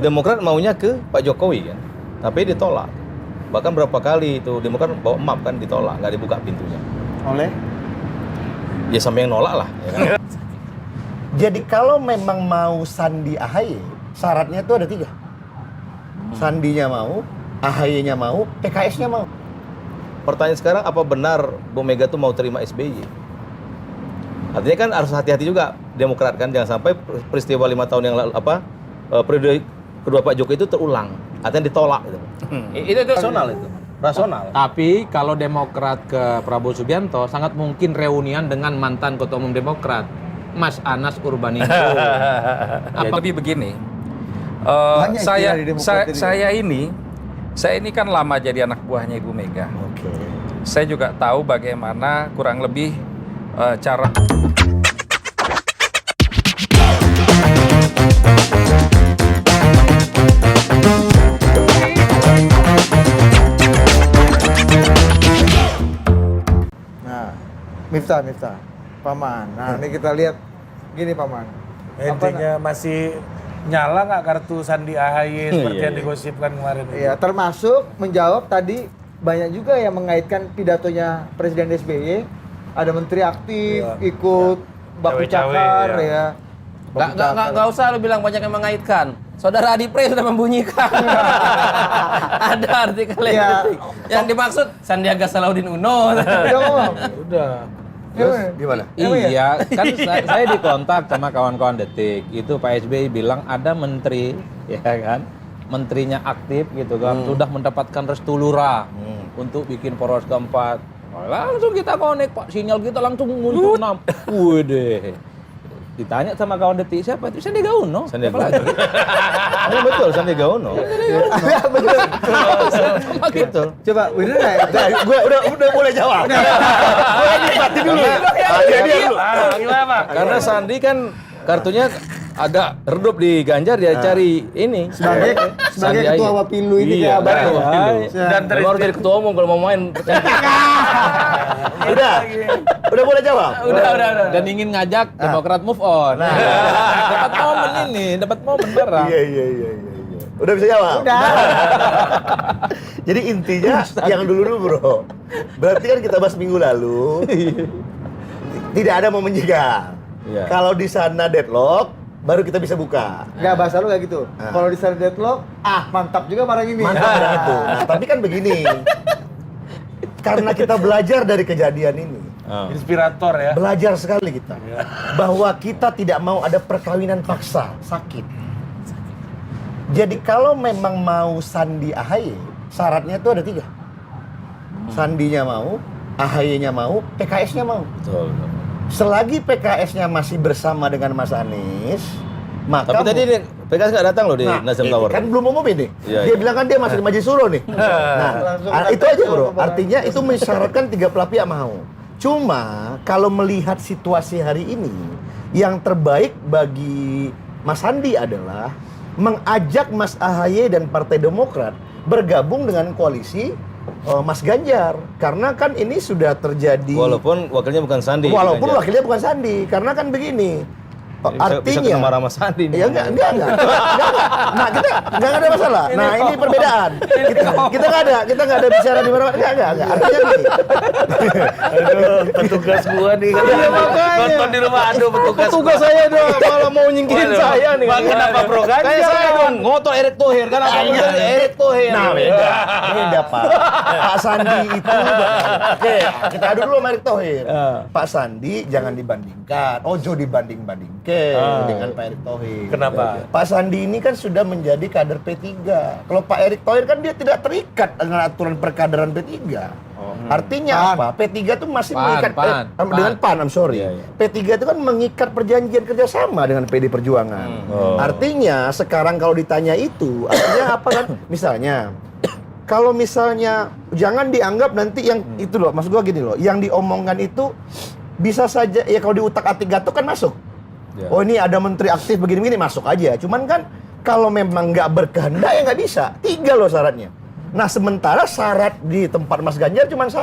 Demokrat maunya ke Pak Jokowi kan, tapi ditolak. Bahkan berapa kali itu Demokrat bawa map kan ditolak, nggak dibuka pintunya. Oleh? Ya sampai yang nolak lah. Ya kan? Jadi kalau memang mau Sandi AHY, syaratnya itu ada 3. Sandinya mau, AHY-nya mau, PKS-nya mau. Pertanyaan sekarang, apa benar Bu Mega tuh mau terima SBY? Artinya kan harus hati-hati juga Demokrat kan, jangan sampai peristiwa 5 tahun yang lalu periode kedua Pak Jokowi itu terulang, artinya ditolak gitu. Itu rasional itu. Rasional. Tapi kalau Demokrat ke Prabowo Subianto sangat mungkin reunian dengan mantan Ketua Umum Demokrat, Mas Anas Urbaningrum. Tapi begini, Banyak istilah di Demokrat saya ini kan lama jadi anak buahnya Ibu Mega. Oke. Saya juga tahu bagaimana kurang lebih cara. Nah, Miftah, Paman. Nah, ini kita lihat gini, Paman. Intinya masih nyala nggak kartu Sandi AHY seperti yang digosipkan kemarin itu? Iya, termasuk menjawab tadi banyak juga yang mengaitkan pidatonya Presiden SBY. Ada menteri aktif, ikut baku Cawe-cawe, cakar ya. ya. Baku cakar. Nggak usah lu bilang banyak yang mengaitkan. Saudara Adi Pre sudah membunyikan. Ada artikel yang dimaksud Sandiaga Salahuddin Uno. Udah ngomong. Udah. Gimana? Iya, kan saya dikontak sama kawan-kawan Detik. Itu Pak SBY bilang ada menteri, ya kan, menterinya aktif gitu kan, sudah mendapatkan restu lurah untuk bikin poros keempat. Langsung kita connect, Pak, sinyal kita langsung muncul 6. Waduh. Ditanya sama kawan Detik, siapa itu? Sandiaga Uno. Sandiaga Uno. Oh, betul, Sandiaga Uno. Betul. Betul. Coba, bener nggak? Gue udah boleh jawab. Gue nikmati dulu. Gimana? Karena Sandi kan kartunya agak redup di Ganjar, dia cari ini Sebagai Sandi ketua aja. Wapilu ini Iya, kayak abang ketua ya. Wapilu. Dan Lu harus jadi ketua umum kalau mau main. Udah boleh jawab. Udah. Dan ingin ngajak Demokrat move on. Dapat momen ini, dapat momen barang. Iya. Udah bisa jawab? Udah. Jadi intinya yang dulu bro. Berarti kan kita bahas minggu lalu. Tidak ada momen jika. Iya. Kalau di sana deadlock, baru kita bisa buka. Nggak, bahasa lu kayak gitu. Kalau di sana deadlock, mantap juga barang ini. Mantap barang itu. Nah, tapi kan begini. Karena kita belajar dari kejadian ini. Inspirator ya. Belajar sekali kita. Bahwa kita tidak mau ada perkawinan paksa, sakit. Jadi kalau memang mau Sandi AHY, syaratnya itu ada 3. Sandinya mau, AHY-nya mau, PKS-nya mau. Betul. Selagi PKS-nya masih bersama dengan Mas Anies, maka Tapi tadi PKS nggak datang loh di Nasdem ini Tower. kan belum umum ini. Iya, Dia iya. bilang kan dia masih di Majelis Suro nih. Nah, itu aja bro. Artinya itu mensyaratkan 3 belah pihak mau. Cuma kalau melihat situasi hari ini, yang terbaik bagi Mas Sandi adalah mengajak Mas AHY dan Partai Demokrat bergabung dengan koalisi Mas Ganjar, karena kan ini sudah terjadi. Walaupun wakilnya bukan Sandi. Walaupun Ganjar. wakilnya bukan Sandi, karena kan begini. Bisa kena marah sama Sandi. Ya enggak. Nah, kita enggak ada masalah. Nah, ini perbedaan. Kita enggak ada bicara di mana. Enggak. Artinya gini. Aduh, petugas gua nih. Nonton di rumah, aduh Petugas saya dong malah mau nyingkirin saya nih. Kenapa Bro Ganjar? Kayak saya dong ngotot Erick Thohir kan apa Erick Thohir. Nah, beda Pak. Pak Sandi itu oke, kita adu dulu sama Erick Thohir. Pak Sandi jangan dibandingkan. Ojo dibanding-bandingkan dengan Pak Erick Thohir. Kenapa? Pak Sandi ini kan sudah menjadi kader P3. Kalau Pak Erick Thohir kan dia tidak terikat dengan aturan perkaderan P3. Artinya apa? P3 itu masih mengikat dengan PAN, I'm sorry. Iya. P3 itu kan mengikat perjanjian kerjasama dengan PD Perjuangan. Artinya sekarang kalau ditanya itu, artinya apa kan? Misalnya, kalau misalnya jangan dianggap nanti yang itu loh, maksud gua gini loh, yang diomongkan itu bisa saja ya kalau di utak-atik Gatot kan masuk. Ya. Oh ini ada menteri aktif begini-begini masuk aja. Cuman kan kalau memang nggak berkehendak ya nggak bisa. 3 loh syaratnya. Nah sementara syarat di tempat Mas Ganjar cuma 1,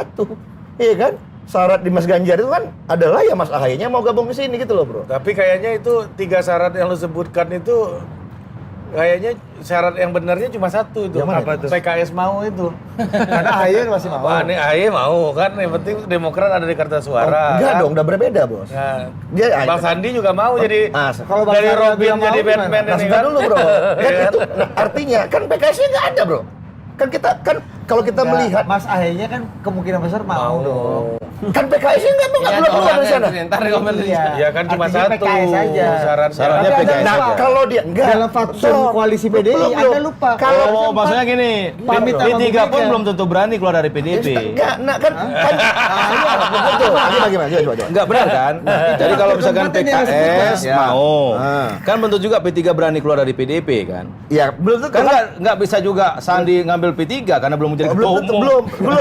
iya kan? Syarat di Mas Ganjar itu kan adalah ya Mas AHY-nya mau gabung ke sini gitu loh bro. Tapi kayaknya itu 3 syarat yang lu sebutkan itu Kayaknya syarat yang benarnya cuma satu itu. Yang mana Apa itu? tuh? PKS mau itu. Karena AHY masih mau. Wah, ini AHY mau kan, yang penting Demokrat ada di kertas suara. Enggak kan? dong, udah berbeda bos. Nah, Dia Bang Sandi juga mau jadi Kalau Bang dari Sandi Robin bilang mau jadi gimana? Batman Nah, ini sebentar kan. dulu bro. Kan itu artinya kan PKS-nya nggak ada bro. Kan kita kan kalau kita Nggak, melihat Mas AHY-nya kan kemungkinan besar mau dong. kan PKS-nya nggak Ya, belum keluar dari sana. Ntar dikomen Ya kan cuma Artinya satu PKS aja. syaratnya. Syaratnya Tapi PKS Anda aja. Nah, kalau dia enggak Dalam faktor koalisi PDI, Anda lupa. Kalau maksudnya gini, Pamit sama P3 Bu pun Mega. belum tentu berani keluar dari PDIP. enggak, nah kan betul. Gimana? Coba. Enggak benar kan? Jadi kalau misalkan keempat ini yang PKS disebutkan. mau, Ah. kan bentuk juga P3 berani keluar dari PDIP kan? Ya, belum tentu Kan nggak bisa juga Sandi ngambil P3 karena belum menjadi belum ketua tentu, umum. belum.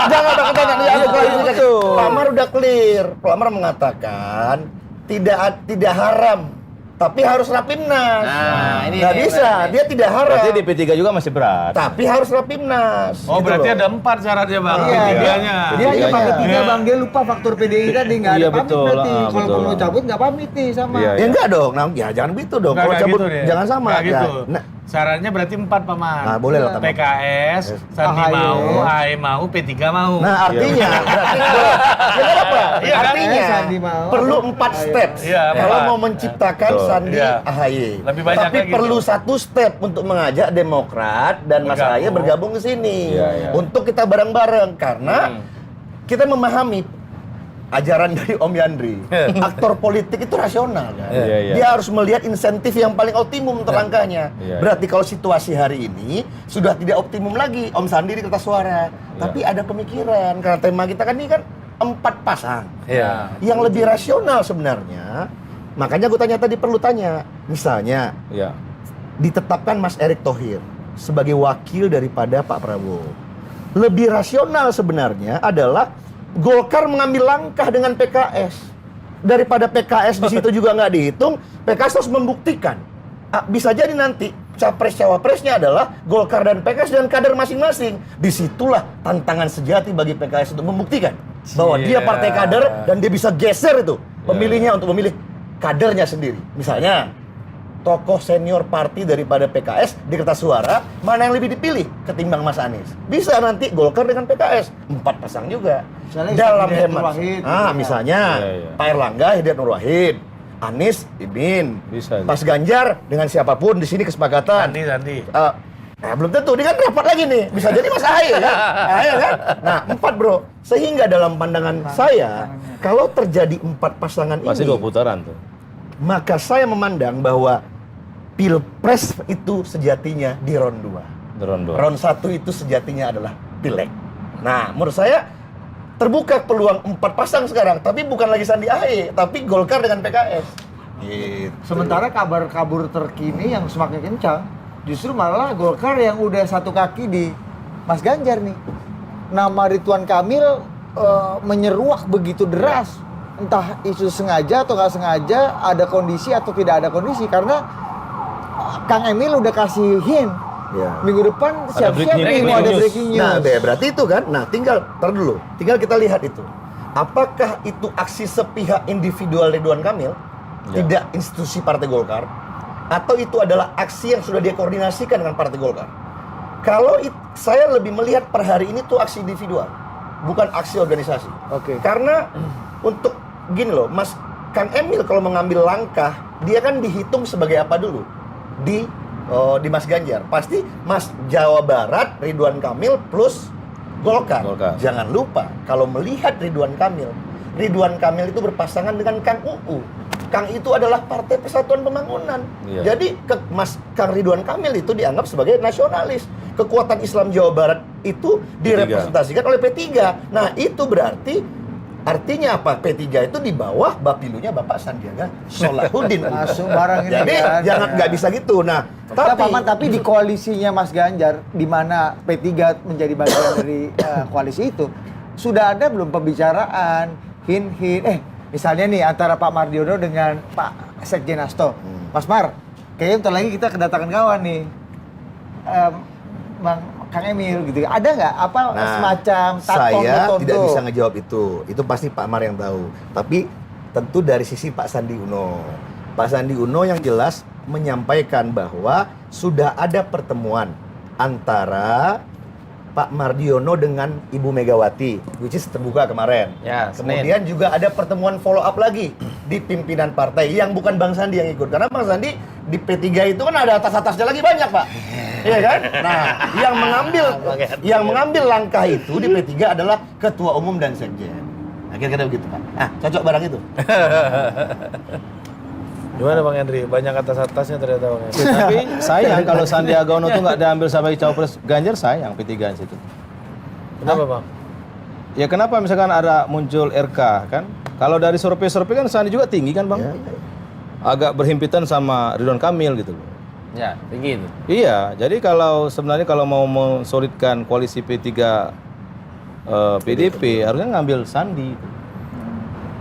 Jangan ada klarifikasi. Betul. Pak Amar udah clear. Pak Amar mengatakan tidak haram, tapi harus rapimnas. Nah, ini nggak nih, bisa, berarti. dia tidak haram. Berarti di P3 juga masih berat. Tapi harus rapimnas. Oh, gitu berarti loh. ada 4 syaratnya Bang. Iya, P3-nya. dia hanya pakai Iya. 3 Bang, dia lupa faktor PDI tadi nggak ada Iya, pamit betul. berarti. Ah, Kalau betul. mau cabut nggak pamit nih sama. Iya, Ya enggak dong, nah, ya jangan begitu dong. Kalau Nggak cabut gitu deh. jangan sama. Nggak gitu. Ya, nah, Syaratnya berarti 4 Pak Man. Nah, boleh lah, Pak Man. PKS, Sandi AHY. mau, AHY mau, P3 mau. nah artinya berarti ya nggak apa? Iya kan? Artinya Sandi mau. perlu 4 step. Iya, Kalau empat. mau menciptakan Betul. Sandi Iya. AHY. Lebih banyak Tapi lagi perlu tuh. 1 step untuk mengajak Demokrat dan Mas Bergabung. AHY bergabung ke sini. Iya, iya. Untuk kita bareng-bareng karena kita memahami ajaran dari Om Yandri. Aktor politik itu rasional kan. Iya, iya. Dia harus melihat insentif yang paling optimum untuk langkahnya. Iya. Berarti kalau situasi hari ini sudah tidak optimum lagi Om Sandi di kertas suara. Tapi ada pemikiran karena tema kita kan ini kan 4 pasang. Iya. Yang lebih rasional sebenarnya. Makanya gue tanya tadi perlu tanya. Misalnya Iya. ditetapkan Mas Erick Thohir sebagai wakil daripada Pak Prabowo. Lebih rasional sebenarnya adalah Golkar mengambil langkah dengan PKS. Daripada PKS di situ juga nggak dihitung, PKS harus membuktikan. Bisa jadi nanti capres-cawapresnya adalah Golkar dan PKS dan kader masing-masing. Disitulah tantangan sejati bagi PKS untuk membuktikan bahwa dia partai kader dan dia bisa geser itu pemilihnya untuk memilih kadernya sendiri. Misalnya, tokoh senior parti daripada PKS di kertas suara, mana yang lebih dipilih ketimbang Mas Anies? Bisa nanti Golkar dengan PKS, 4 pasang juga. Misalnya Dalam Hidayat hemat. Nur Wahid, gitu ya. Misalnya Iya, iya. Pak Erlangga, Hidayat Nur Wahid, Anies, Imin, Bisa. Mas Ganjar dengan siapapun di sini kesepakatan. Sandi. Belum tentu, dia kan rapat lagi nih. Bisa jadi Mas AHY kan? AHY kan? Nah, 4 bro. Sehingga dalam pandangan saya, kalau terjadi 4 pasangan Pasti ini, 2 putaran tuh. maka saya memandang bahwa Pilpres itu sejatinya di round 2. Ron 2. Round 1 itu sejatinya adalah Pileg. Nah, menurut saya terbuka peluang 4 pasang sekarang, tapi bukan lagi Sandi AHY, tapi Golkar dengan PKS. Gitu. Sementara kabar kabur terkini yang semakin kencang, justru malah Golkar yang udah satu kaki di Mas Ganjar nih. Nama Ridwan Kamil menyeruak begitu deras. Entah isu sengaja atau nggak sengaja, ada kondisi atau tidak ada kondisi. Karena Kang Emil udah kasih hint. Ya. Minggu depan siap-siap breaking nih news. mau ada breaking news. Nah, berarti itu kan. Nah, tar dulu. Tinggal kita lihat itu. Apakah itu aksi sepihak individual Ridwan Kamil, Ya. tidak institusi Partai Golkar, atau itu adalah aksi yang sudah dia koordinasikan dengan Partai Golkar? Kalau saya lebih melihat per hari ini tuh aksi individual, bukan aksi organisasi. Oke. Karena untuk gini loh, Mas Kang Emil kalau mengambil langkah, dia kan dihitung sebagai apa dulu? Di Mas Ganjar. Pasti Mas Jawa Barat, Ridwan Kamil plus Golkar. Golkar. Jangan lupa, kalau melihat Ridwan Kamil itu berpasangan dengan Kang UU. Kang itu adalah Partai Persatuan Pembangunan. Iya. Jadi Mas Kang Ridwan Kamil itu dianggap sebagai nasionalis. Kekuatan Islam Jawa Barat itu direpresentasikan oleh P3. Nah, itu berarti artinya apa? P3 itu di bawah Bapilunya Bapak Sandiaga Solahuddin. Masuk barang ini Jadi kan. jangan nggak bisa gitu. Nah, Tapi di koalisinya Mas Ganjar, di mana P3 menjadi bagian dari koalisi itu, sudah ada belum pembicaraan, hint, misalnya nih antara Pak Mardiono dengan Pak Sekjen Hasto, Mas Mar, kayaknya bentar lagi kita kedatangan kawan nih, Bang Kang Emil gitu. Ada nggak apa semacam saya tato-tato? tidak bisa ngejawab itu. Itu pasti Pak Mar yang tahu. Tapi tentu dari sisi Pak Sandi Uno. Pak Sandi Uno yang jelas menyampaikan bahwa sudah ada pertemuan antara Pak Mardiono dengan Ibu Megawati, which is terbuka kemarin. Ya, Senin. Kemudian juga ada pertemuan follow up lagi di pimpinan partai yang bukan Bang Sandi yang ikut. Karena Bang Sandi di P3 itu kan ada atas-atasnya lagi banyak, Pak. Iya kan? Nah, yang mengambil langkah itu di P3 adalah Ketua Umum dan Sekjen. Akhirnya begitu, Pak. Ah, cocok barang itu. Gimana Bang Henry? Banyak atas-atasnya ternyata Bang Henry. Tapi sayang kalau Sandiaga Uno tuh nggak diambil sebagai cawapres Ganjar, sayang P3 situ. Kenapa Bang? Ya kenapa misalkan ada muncul RK kan? Kalau dari survei-survei kan Sandi juga tinggi kan Bang? Ya. Agak berhimpitan sama Ridwan Kamil gitu loh. Ya, tinggi itu. Iya, jadi sebenarnya kalau mau mensolidkan koalisi P3 PDP harusnya ngambil Sandi.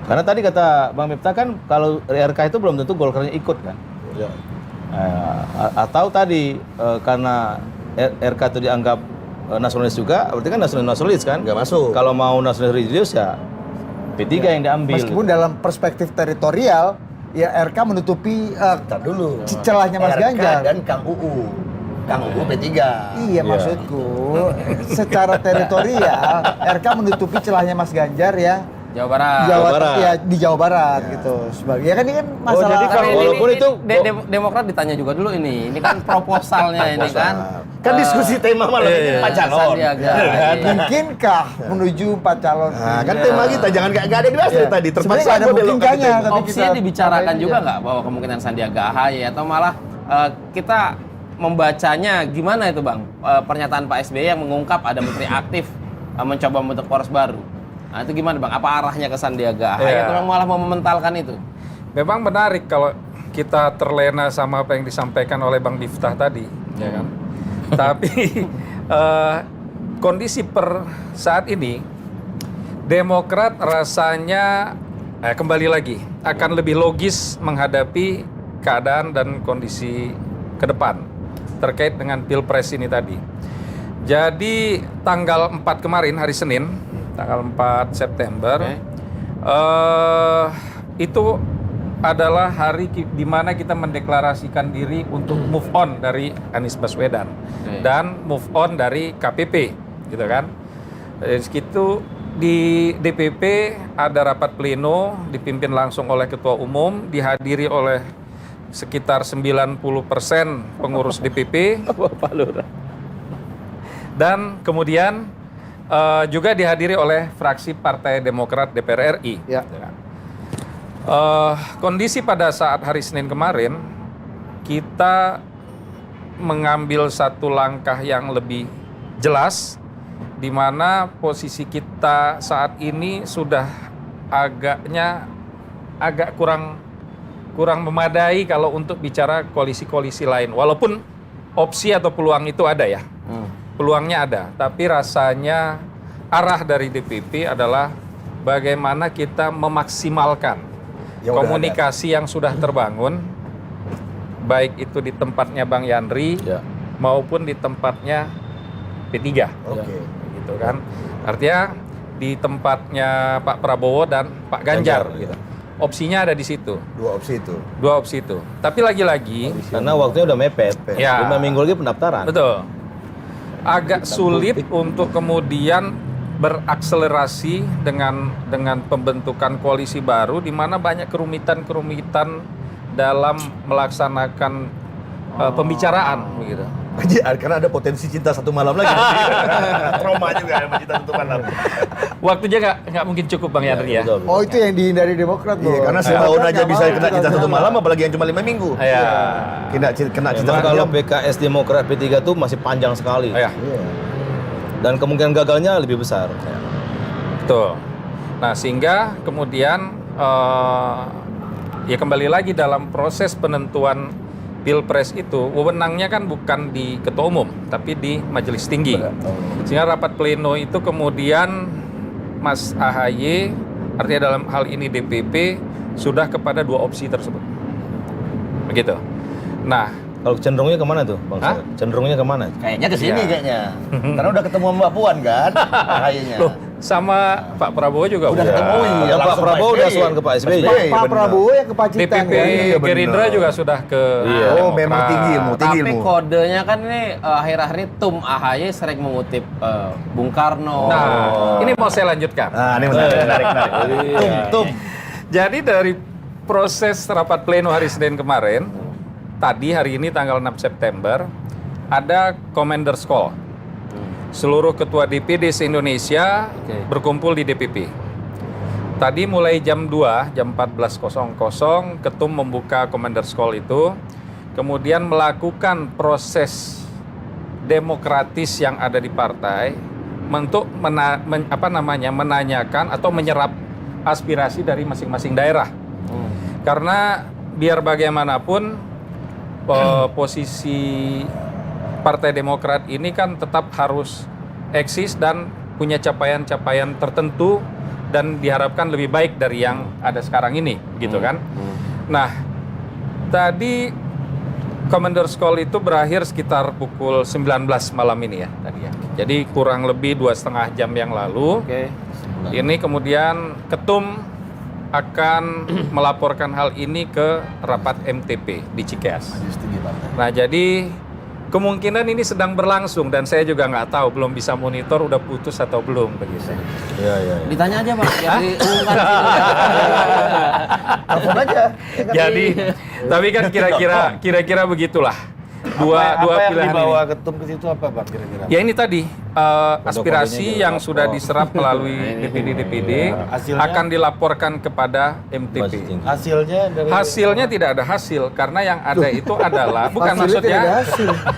Karena tadi kata Bang Miftah kan kalau RK itu belum tentu Golkarnya ikut kan. Ya. Atau tadi karena RK itu dianggap nasionalis juga, berarti kan nasionalis kan? Nggak masuk. Kalau mau nasionalis religius ya P3 yang diambil. Meskipun dalam perspektif teritorial, ya RK menutupi Bentar dulu. celahnya Mas RK Ganjar. dan Kang UU. Kang UU P3. Iya, maksudku secara teritorial RK menutupi celahnya Mas Ganjar ya Jawa Barat. Barat. Ya, di Jawa Barat gitu. Sebagai ya kan ini kan masalah. jadi Tapi kalau- walaupun itu Demokrat ditanya juga dulu ini. Ini kan proposalnya ini kan. Kan diskusi tema malam ini Pak calon. Sandiaga. Iya kan? Mungkinkah menuju 4 calon? Nah, kan tema kita jangan nggak ada dibahas dari tadi. Sebenarnya Terpaksa nggak ada gua belok ke mungkinkahnya, tema. tapi Opsinya kita dibicarakan sampaikan juga aja. nggak bahwa kemungkinan Sandiaga AHY atau malah kita membacanya gimana itu Bang? Pernyataan Pak SBY yang mengungkap ada menteri aktif mencoba membentuk poros baru. Nah itu gimana Bang? Apa arahnya ke Sandiaga AHY Ya. atau malah mau mementalkan itu? Memang menarik kalau kita terlena sama apa yang disampaikan oleh Bang Miftah tadi, ya kan? Tapi kondisi per saat ini Demokrat rasanya kembali lagi akan lebih logis menghadapi keadaan dan kondisi ke depan terkait dengan Pilpres ini tadi. Jadi tanggal 4 kemarin hari Senin, tanggal 4 September, itu adalah hari di mana kita mendeklarasikan diri untuk move on dari Anies Baswedan dan move on dari KPP, gitu kan? Dari situ di DPP ada rapat pleno dipimpin langsung oleh Ketua Umum, dihadiri oleh sekitar 90% pengurus DPP. Dan kemudian juga dihadiri oleh fraksi Partai Demokrat DPR RI. Ya. Kondisi pada saat hari Senin kemarin, kita mengambil satu langkah yang lebih jelas, di mana posisi kita saat ini sudah agak kurang memadai kalau untuk bicara koalisi-koalisi lain. Walaupun opsi atau peluang itu ada ya. Peluangnya ada, tapi rasanya arah dari DPP adalah bagaimana kita memaksimalkan komunikasi yang sudah terbangun, baik itu di tempatnya Bang Yandri maupun di tempatnya P3. Oke. Gitu kan. Artinya di tempatnya Pak Prabowo dan Pak Ganjar, gitu. Opsinya ada di situ. Dua opsi itu. Tapi lagi-lagi Karena waktunya udah mepet. Ya. 5 minggu lagi pendaftaran. betul. Agak sulit untuk kemudian berakselerasi dengan pembentukan koalisi baru di mana banyak kerumitan dalam melaksanakan pembicaraan begitu. Karena ada potensi cinta satu malam lagi. Trauma juga ya cinta satu malam. Waktunya nggak mungkin cukup Bang Yandri ya. Betul. Oh, itu yang dihindari Demokrat loh. Iya, karena setahun aja bisa kena cinta satu malam, apalagi yang cuma 5 minggu. Ya. Kena cinta Memang satu kalau malam. PKS Demokrat P3 itu masih panjang sekali. Ya. Dan kemungkinan gagalnya lebih besar. Betul. Nah, sehingga kemudian ya kembali lagi dalam proses penentuan Pilpres itu, wewenangnya kan bukan di Ketua Umum, tapi di Majelis Tinggi. Sehingga rapat pleno itu kemudian Mas AHY, artinya dalam hal ini DPP, sudah kepada dua opsi tersebut. Begitu. Nah, Kalau cenderungnya kemana tuh, Bang? Hah? Cenderungnya kemana? Kayaknya ke sini Iya. kayaknya. Karena udah ketemu Mbak Puan kan, akhirnya. loh, sama Pak Prabowo juga Udah ketemu Ya, Pak Prabowo udah suan ke Pak SBY. Pak Prabowo yang ke Pacitan DPP kan? Iya, benar. Gerindra juga sudah ke Oh, memang tinggi ilmu, tinggi Tapi ilmu. kodenya kan ini akhir-akhir ini Tum AHY sering mengutip Bung Karno. Nah, ini mau saya lanjutkan. Nah, ini menarik. Tum. Jadi dari proses rapat pleno hari Senin kemarin, tadi hari ini tanggal 6 September, ada Commander's Call. Seluruh ketua DPD se-Indonesia berkumpul di DPP. Tadi mulai jam 2, jam 14.00, Ketum membuka Commander's Call itu, kemudian melakukan proses demokratis yang ada di partai untuk menanyakan atau menyerap aspirasi dari masing-masing daerah. Karena biar bagaimanapun posisi Partai Demokrat ini kan tetap harus eksis dan punya capaian-capaian tertentu dan diharapkan lebih baik dari yang ada sekarang ini, gitu kan? Nah, tadi Commander's Call itu berakhir sekitar pukul 19 malam ini ya tadi ya. Jadi kurang lebih 2,5 jam yang lalu. Ini kemudian Ketum akan melaporkan hal ini ke rapat MTP di Cikeas. Nah, jadi kemungkinan ini sedang berlangsung dan saya juga nggak tahu, belum bisa monitor udah putus atau belum begitu. Ditanya aja Bang, biar diumumkan di sini. Telepon aja. Jadi, tapi kan kira-kira begitulah. Dua pilihan dibawa ini. Ketum ke situ apa Bang kira-kira? Ya ini tadi aspirasi yang sudah diserap melalui DPD Hasilnya? akan dilaporkan kepada MTP. Hasilnya dari Hasilnya tidak ada hasil karena yang ada itu adalah bukan Hasilnya tidak ada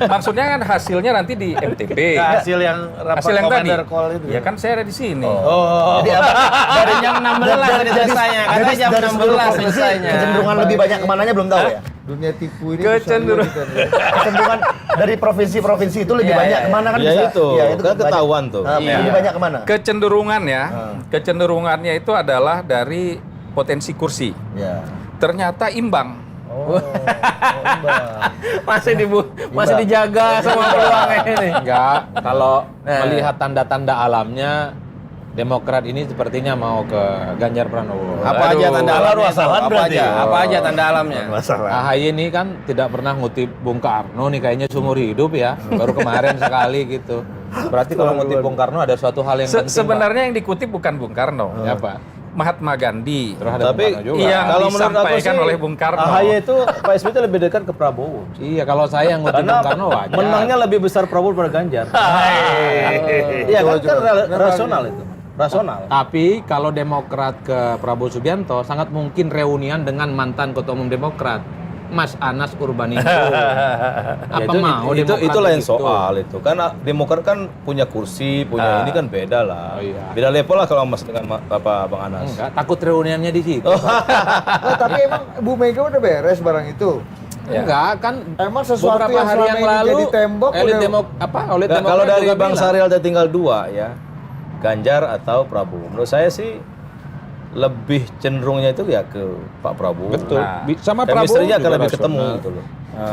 maksudnya kan hasilnya nanti di MTP. hasil yang rapat Hasil yang tadi. Commander Call itu. Ya kan saya ada di sini. Oh. Jadi apa? Dari jam 16 tadi selesainya, katanya jam dari seluruh 16 provinsi, selesainya. kecenderungan lebih banyak kemananya belum tahu ya? Dunia tipu ini Kecenderungan. susah juga kita. Kecenderungan dari provinsi-provinsi itu lebih Iya, banyak iya. kemana kan Ya bisa? itu, kan banyak. ketahuan tuh. Lebih banyak kemana? Kecenderungannya itu adalah dari potensi kursi. Ya. Ternyata imbang. Masih dijaga sama peluangnya ini. Enggak, kalau melihat tanda-tanda alamnya Demokrat ini sepertinya mau ke Ganjar Pranowo. Apa aja tanda alamnya? wassalam Apa berarti. aja? Apa aja tanda alamnya? Masalah. AHY ini kan tidak pernah ngutip Bung Karno nih kayaknya seumur hidup ya. Baru kemarin sekali gitu. Berarti kalau ngutip Bung Karno ada suatu hal yang penting. Sebenarnya yang dikutip bukan Bung Karno. Pak. Apa? Mahatma Gandhi. Terus ada Tapi Bung Karno juga. Yang kalau menurut aku disampaikan sih oleh Bung Karno. AHY itu Pak SBY itu lebih dekat ke Prabowo. Iya, kalau saya yang ngutip Karena Bung Karno wajar. menangnya lebih besar Prabowo daripada Ganjar. Iya kan rasional itu. Rasional. Tapi kalau Demokrat ke Prabowo Subianto sangat mungkin reunian dengan mantan Ketua Umum Demokrat, Mas Anas Urbaninggo. Apa mau itu Demokrat itulah yang begitu? soal itu. Kan Demokrat kan punya kursi, punya ini kan beda lah. Oh, iya. Beda level lah kalau Mas dengan Bang Anas. Enggak, takut reuniannya di situ. Oh, tapi emang Bu Mega udah beres barang itu. Enggak, kan Emang sesuatu beberapa yang hari selama yang ini lalu jadi tembok elit udah- oleh Nggak, kalau dari juga Bang bilang. Syariel ada tinggal 2 ya. Ganjar atau Prabowo. Menurut saya sih lebih cenderungnya itu ya ke Pak Prabowo. Betul. Nah, Sama Prabowo chemistry-nya akan juga lebih rasional. ketemu gitu loh.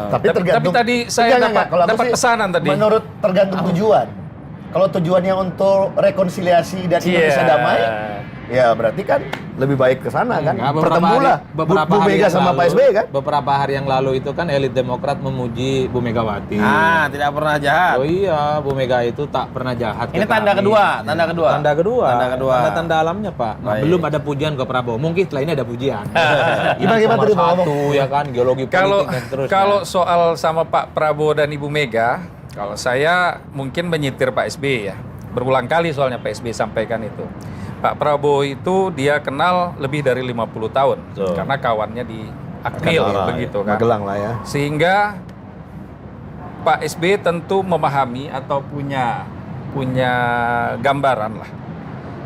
Tapi Tapi tergantung. tadi saya Enggak, kalau aku dapat sih pesanan tadi. Menurut tergantung tujuan. Kalau tujuannya untuk rekonsiliasi dan Indonesia Iya. damai, ya berarti kan lebih baik ke sana kan. Enggak, Pertemulah Bu Mega yang sama lalu- Pak SBY kan. Beberapa hari yang lalu itu kan elit Demokrat memuji Bu Megawati. Tidak pernah jahat. Oh iya, Bu Mega itu tak pernah jahat. Ini ke tanda kami. kedua, tanda kedua. Tanda kedua. Tanda kedua. Tanda-tanda alamnya, Pak. Nah, Baik. belum ada pujian ke Prabowo. Mungkin setelah ini ada pujian. Gimana tadi mau ngomong? Satu ya kan, geologi Kalau politik dan seterusnya. kalau soal sama Pak Prabowo dan Ibu Mega, kalau saya mungkin menyitir Pak SBY ya. Berulang kali soalnya Pak SBY sampaikan itu. Pak Prabowo itu dia kenal lebih dari 50 tahun Betul. karena kawannya di Akmil begitu kan. Magelang lah ya. Sehingga Pak SBY tentu memahami atau punya gambaran lah.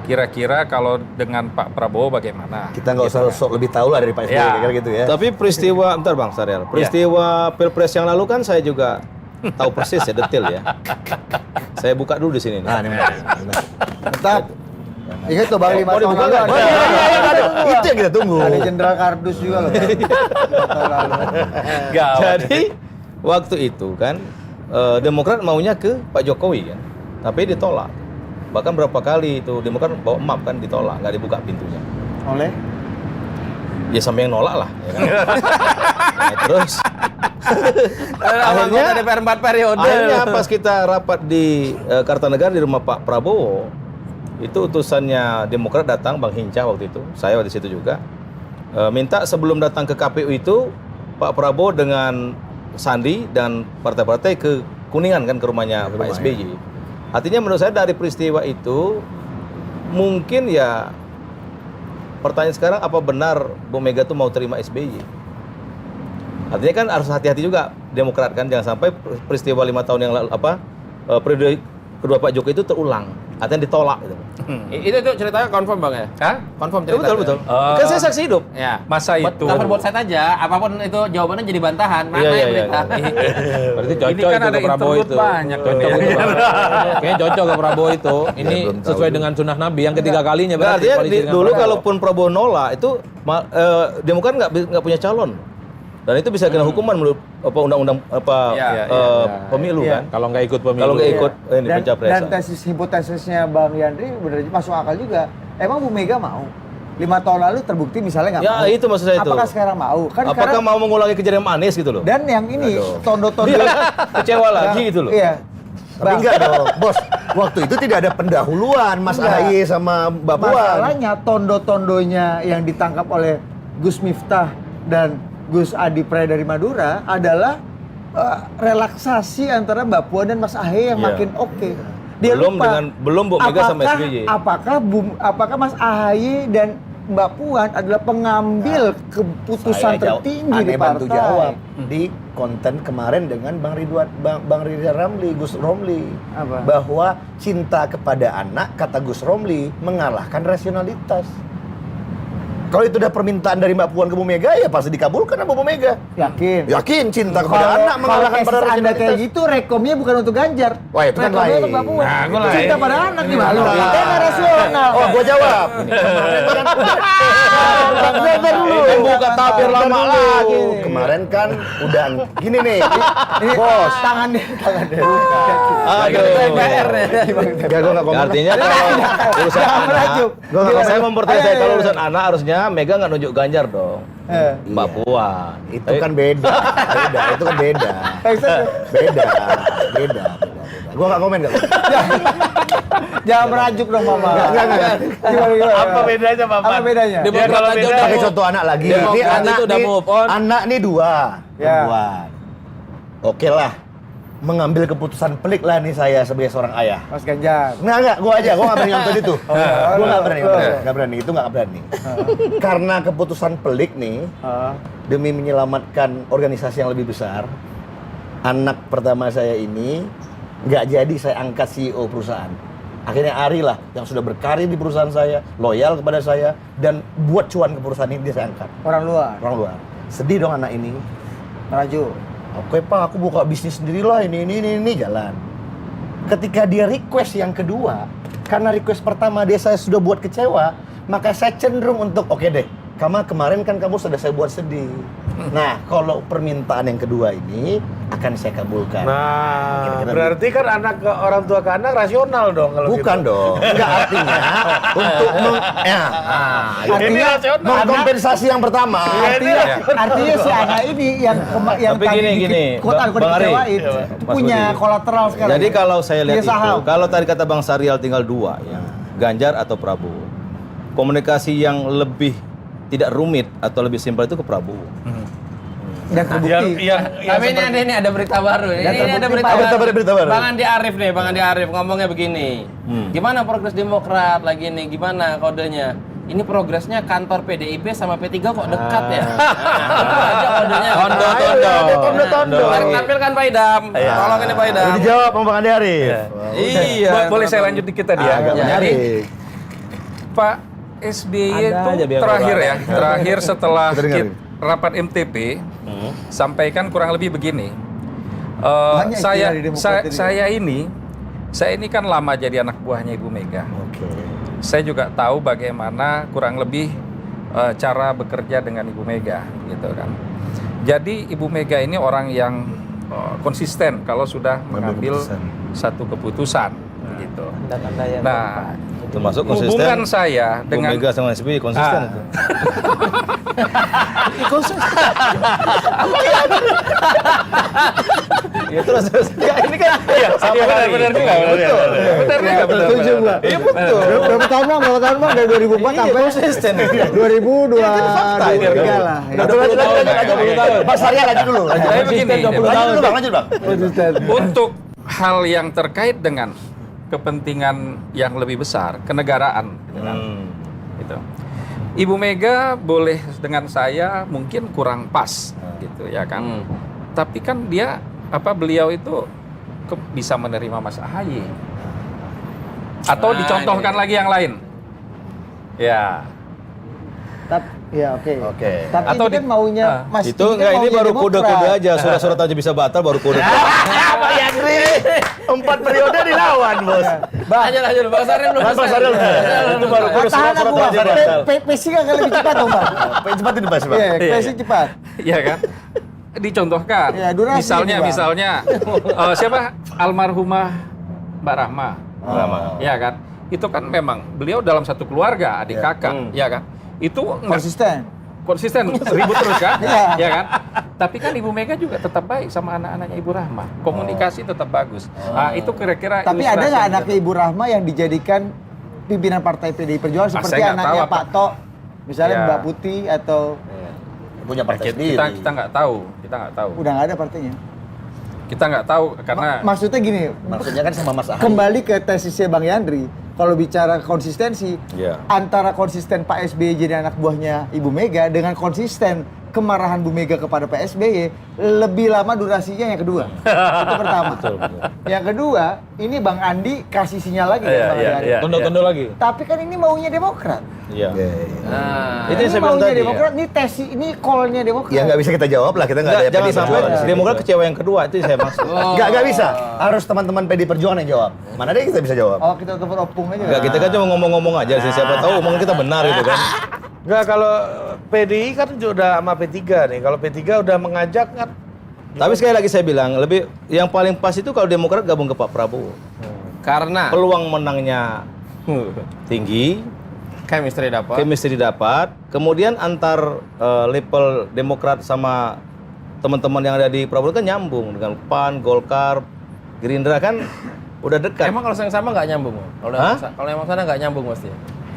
Kira-kira kalau dengan Pak Prabowo bagaimana? Kita nggak usah sok lebih tahu lah dari Pak SBY Ya. kira-kira gitu ya. Tapi peristiwa, bentar Bang Syariel, peristiwa Pilpres yang lalu kan saya juga tahu persis ya, detail ya. Saya buka dulu di sini nih. Nah, ini menarik. Tetap. Ingat tuh Bang 5 mau tahun dibuka lalu nggak? ada. Oh, iya, itu yang kita tunggu. Ada Jenderal Kardus juga loh. Bang. 5 tahun lalu. Jadi waktu itu kan Demokrat maunya ke Pak Jokowi kan, tapi ditolak. Bahkan berapa kali itu Demokrat bawa map kan ditolak, nggak dibuka pintunya. Oleh Ya sampai yang nolak lah. Ya kan? Nah, terus Anggota DPR 4 periode. akhirnya pas kita rapat di Kartanegara di rumah Pak Prabowo, itu utusannya Demokrat datang, Bang Hinca waktu itu, saya di situ juga, minta sebelum datang ke KPU itu Pak Prabowo dengan Sandi dan partai-partai ke Kuningan kan, ke rumahnya Pak SBY. Artinya menurut saya dari peristiwa itu mungkin ya pertanyaan sekarang, apa benar Bu Mega tuh mau terima SBY? Artinya kan harus hati-hati juga Demokrat kan, jangan sampai peristiwa 5 tahun yang lalu periode kedua Pak Jokowi itu terulang, artinya ditolak gitu. Itu ceritanya confirm Bang ya? Hah? Confirm ceritanya. Betul. Kan saya saksi hidup. Ya. Masa itu. Cover buat saya aja, apapun itu jawabannya jadi bantahan. Mana Iya, yang iya, berita? Berarti Ini cocok kan itu ada ke Prabowo interlude itu. banyak. Cocok itu ke Prabowo. Kayaknya cocok ke Prabowo itu. Ini belum tahu sesuai juga. dengan sunnah Nabi yang ketiga kalinya. Nah, berarti artinya koalisi dengan dulu Prabowo. kalaupun Prabowo nolak itu Demokrat nggak punya calon. Dan itu bisa kena hukuman menurut undang-undang pemilu Iya. kan. Kalau nggak ikut pemilu. Kalau nggak ikut ini dan pencapresan. hipotesisnya Bang Yandri benar masuk akal juga. Emang Bu Mega mau 5 tahun lalu terbukti misalnya nggak Ya, mau. itu maksud saya itu. Apakah sekarang mau? Kan Apakah sekarang, mau mengulangi kejadian manis gitu loh? dan yang ini tondo-tondo Kecewa lagi gitu loh. Iya. Tapi enggak dong, Bos. Waktu itu tidak ada pendahuluan Mas Enggak. Ahaye sama Mbak Puan. Masalahnya tondo-tondonya yang ditangkap oleh Gus Miftah dan Gus Adi Pray dari Madura adalah relaksasi antara Mbak Puan dan Mas Ahaye yang Iya. makin oke. Dia Belum lupa dengan- belum Bu Mega sama SBY. Apakah Mas Ahaye dan Mbak Puan adalah pengambil keputusan tertinggi di aneh bantu partai? jawab di konten kemarin dengan Bang Ridwan Ramli, Gus Romli. Apa? Bahwa cinta kepada anak, kata Gus Romli, mengalahkan rasionalitas. Kalau itu udah permintaan dari Mbak Puan ke Bu Mega, ya pasti dikabulkan sama Bu Mega. Yakin? Yakin cinta kepada anak mengalahkan pada Kalau Anda kayak rasionalitas. gitu, rekomnya bukan untuk Ganjar. Wah, itu kan Rekomnya lain. untuk Mbak Puan. Nah, itu lain. Cinta pada anak gimana? Nah. Kita nggak rasional. Oh, gua jawab. Kemarin kan Bentar dulu. Buka tabir Bentar lama dulu. lagi. Kemarin kan udah gini nih. Ini Bos. tangan dia. Aduh. DPR ya. Enggak, gua enggak komen. Artinya kalau urusan Jangan anak, merajuk. saya mempercayai Ayo, kalau ayo, urusan anak harusnya Mega nggak nunjuk Ganjar dong, Mbak Iya. Puan. Itu kan beda. Itu kan beda. Beda. Gua enggak komen enggak. Jangan merajuk dong Mama. Enggak. Gimana? Apa bedanya, Bapak? Apa bedanya? Demokrat Ya, kalau aja beda- udah Pakai mau- contoh anak lagi. Demokrat Ini itu anak udah nih, move on. anak nih 2 Ya. perempuan. Oke lah. Mengambil keputusan pelik lah nih saya sebagai seorang ayah. Mas Ganjar. Enggak, gua aja, gua nggak berani nonton itu. Gua nggak berani, Oh. nggak berani, itu nggak berani. Karena keputusan pelik nih, demi menyelamatkan organisasi yang lebih besar, anak pertama saya ini nggak jadi saya angkat CEO perusahaan. Akhirnya Ari lah yang sudah berkarir di perusahaan saya, loyal kepada saya, dan buat cuan ke perusahaan ini dia saya angkat. Orang luar. Orang luar. Sedih dong anak ini. Merajuk. Oke Pak, aku buka bisnis sendirilah, ini jalan. Ketika dia request yang kedua, karena request pertama dia saya sudah buat kecewa, maka saya cenderung untuk oke deh, kemarin kan kamu sudah saya buat sedih. Nah, kalau permintaan yang kedua ini akan saya kabulkan. Nah, Kira-kira berarti kan anak ke orang tua ke anak rasional dong kalau Bukan gitu. dong, enggak artinya untuk Ini rasional. mengkompensasi yang pertama. Artinya si anak ini yang Tapi tadi gini, quote unquote Bang Ari. dikecewain, Mas punya Budi. kolateral sekarang. Jadi kalau saya lihat Punya itu, saham. kalau tadi kata Bang Sarial tinggal 2 ya, Ganjar atau Prabowo. Komunikasi yang lebih tidak rumit atau lebih simpel itu ke Prabowo. Dan terbukti. Tapi ini ada berita baru. Ini ada berita baru. Berita baru. Bang Andi Arief nih, Bang Andi Arief ngomongnya begini. Gimana progres Demokrat lagi nih? Gimana kodenya? Ini progresnya kantor PDIP sama P3 kok dekat ya? Itu aja kodenya. Tondo. Tampilkan Pak Idam. Tolong ini Pak Idam. Jadi dijawab sama Bang Andi Arief. Iya. Boleh saya lanjut dikit tadi ya? Agak Jadi, menarik. Pak SBY Ada itu aja biar terakhir orang. ya, terakhir setelah Kita dengerin. rapat MTP, sampaikan kurang lebih begini. Banyak istilah di Demokrat ini. Saya ini kan lama jadi anak buahnya Ibu Mega. Oke. Saya juga tahu bagaimana kurang lebih cara bekerja dengan Ibu Mega, gitu kan. Jadi Ibu Mega ini orang yang konsisten kalau sudah mengambil keputusan. satu keputusan, gitu. dan Anda yang Nah, Termasuk konsisten. hubungan saya Bu dengan Mega sama SBY konsisten Ah. itu. Ya terus ya, ini kan iya benar juga, Setuju gua. Iya betul. Berapa tahun bang? Berapa tahun bang? Dari 2004 Iya, sampai konsisten. 2023 lah. Nah, lanjut. Mas Arya lanjut dulu. Saya begini, Lanjut bang. untuk hal yang terkait dengan kepentingan yang lebih besar, kenegaraan, gitu kan. Gitu. Ibu Mega boleh dengan saya mungkin kurang pas, gitu ya kan. Tapi kan beliau itu bisa menerima Mas AHY. Atau Nah, dicontohkan lagi yang lain. Ya. Ya oke. Oke. Tapi Atau itu kan maunya Mas. Itu kan enggak, ini maunya baru Demokrat. kode-kode aja. Surat-surat aja bisa batal baru kode. Pak Yandri 4 periode dilawan bos. Lanjut Bang Saril belum Bang selesai. Saril, itu baru kode Tahan surat-surat aku aja bang. batal. PC kan akan lebih cepat dong bang. Cepat ini Mas, Bang. Iya, PC cepat. Iya kan? Dicontohkan. Ya, durasi ini, Bang. Misalnya siapa? Almarhumah Mbak Rahma. Rahma. Ya kan? Itu kan memang beliau dalam satu keluarga, adik kakak, ya kan? Itu konsisten ribut terus kan? Iya. Ya kan? Tapi kan Ibu Mega juga tetap baik sama anak-anaknya Ibu Rahma. Komunikasi tetap bagus. Nah, itu kira-kira Tapi ada ilustrasi nggak yang anaknya Ibu Rahma yang dijadikan pimpinan Partai PDI Perjuangan seperti saya nggak anaknya tahu, Pak Tok, misalnya Ya. Mbak Putih atau Punya partai sendiri. kita nggak tahu, udah nggak ada partainya? kita nggak tahu karena Maksudnya gini, Maksudnya kan sama Mas Ahaye. kembali ke tesisnya Bang Yandri, kalau bicara konsistensi, Iya. antara konsisten Pak SBY jadi anak buahnya Ibu Mega dengan konsisten kemarahan Bu Mega kepada Pak SBY, lebih lama durasinya yang kedua. Itu pertama. Yang kedua, ini Bang Andi kasih sinyal lagi ya Bang Andi. Tondo-tondo lagi. Tapi kan ini maunya Demokrat. Iya. Nah, Itu yang saya bilang maunya tadi. Ya. Demokrat, ini tesi, ini call-nya Demokrat. Ya nggak bisa kita jawab lah, kita nggak ada Jangan PDI sampai Perjuangan di sini. Demokrat kecewa yang kedua itu yang saya maksud. Nggak bisa. Harus teman-teman PDI Perjuangan yang jawab. Mana ada yang kita bisa jawab? Oh, kita telepon opung aja. Enggak, kita kan cuma ngomong-ngomong aja sih. Siapa tahu omongan kita benar gitu kan. Enggak, kalau PDI kan udah sama P3 nih. Kalau P3 udah mengajak kan. Tapi sekali lagi saya bilang, lebih yang paling pas itu kalau Demokrat gabung ke Pak Prabowo. karena Peluang menangnya tinggi, chemistry dapat. chemistry dapat, kemudian antar level Demokrat sama teman-teman yang ada di Prabowo kan nyambung dengan PAN, Golkar, Gerindra kan udah dekat. Emang kalau yang sama nggak nyambung? Bang? Kalau yang sana nggak nyambung pasti.